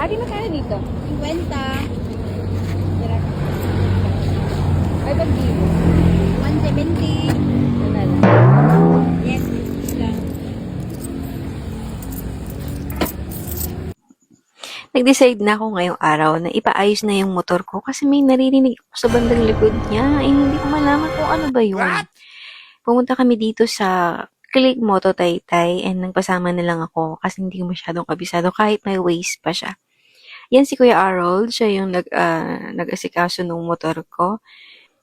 Ate, magkano dito? 50. Ay, ba't dito? 170. Ano lang? Yes, lang. Nag-decide na ako ngayong araw na ipaayos na yung motor ko kasi may naririnig ako sa bandang likod niya. Eh, hindi ko malaman kung ano ba yun. Pumunta kami dito sa Click Moto Taytay and nagpasama na lang ako kasi hindi ko masyadong kabisado kahit may Waze pa siya. Yan si Kuya Harold, siya yung nag-asikaso ng motor ko.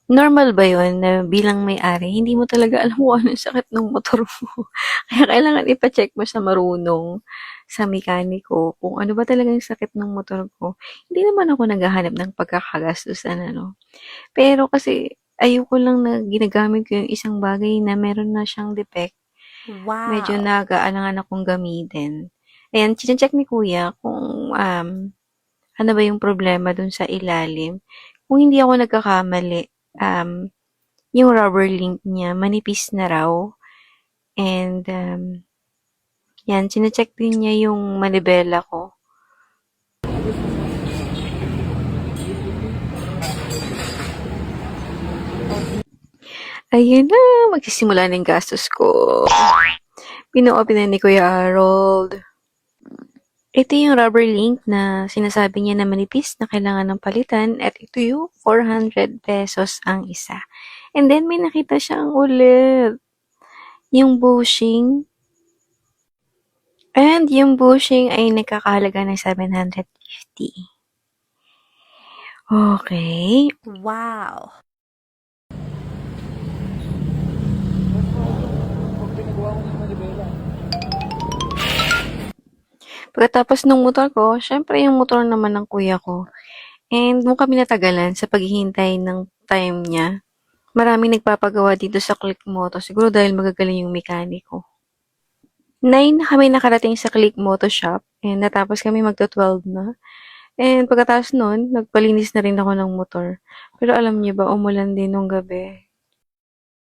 Normal ba yun na bilang may-ari, hindi mo talaga alam kung ano yung sakit ng motor mo? Kaya kailangan ipacheck mo sa marunong, sa mekaniko, kung ano ba talaga yung sakit ng motor ko. Hindi naman ako naghahanap ng pagkakagastusan, ano. Pero kasi ayoko lang na ginagamit ko yung isang bagay na meron na siyang defect. Medyo Wow. nag-aalangan akong gamitin. Ayan, chine-check ni Kuya kung ano ba yung problema dun sa ilalim. Kung hindi ako nagkakamali, yung rubber link niya manipis na raw. And yan, chine-check din niya yung manibela ko. Ayun na, magsisimula na yung gastos ko. Pinoopen na ni Kuya Harold. Ito yung rubber link na sinasabi niya na manipis na kailangan ng palitan at ito yung 400 pesos ang isa. And then may nakita siyang ulit. Yung bushing. And yung bushing ay nagkakahalaga ng 750. Okay. Wow. Pagkatapos ng motor ko, syempre yung motor naman ng kuya ko. And nung kami natagalan sa paghihintay ng time niya, maraming nagpapagawa dito sa Click Moto. Siguro dahil magagaling yung mekaniko. 9 na kami nakarating sa Click Moto Shop and natapos kami magto-12 na. And pagkatapos nun, nagpalinis na rin ako ng motor. Pero alam niyo ba, umulan din nung gabi.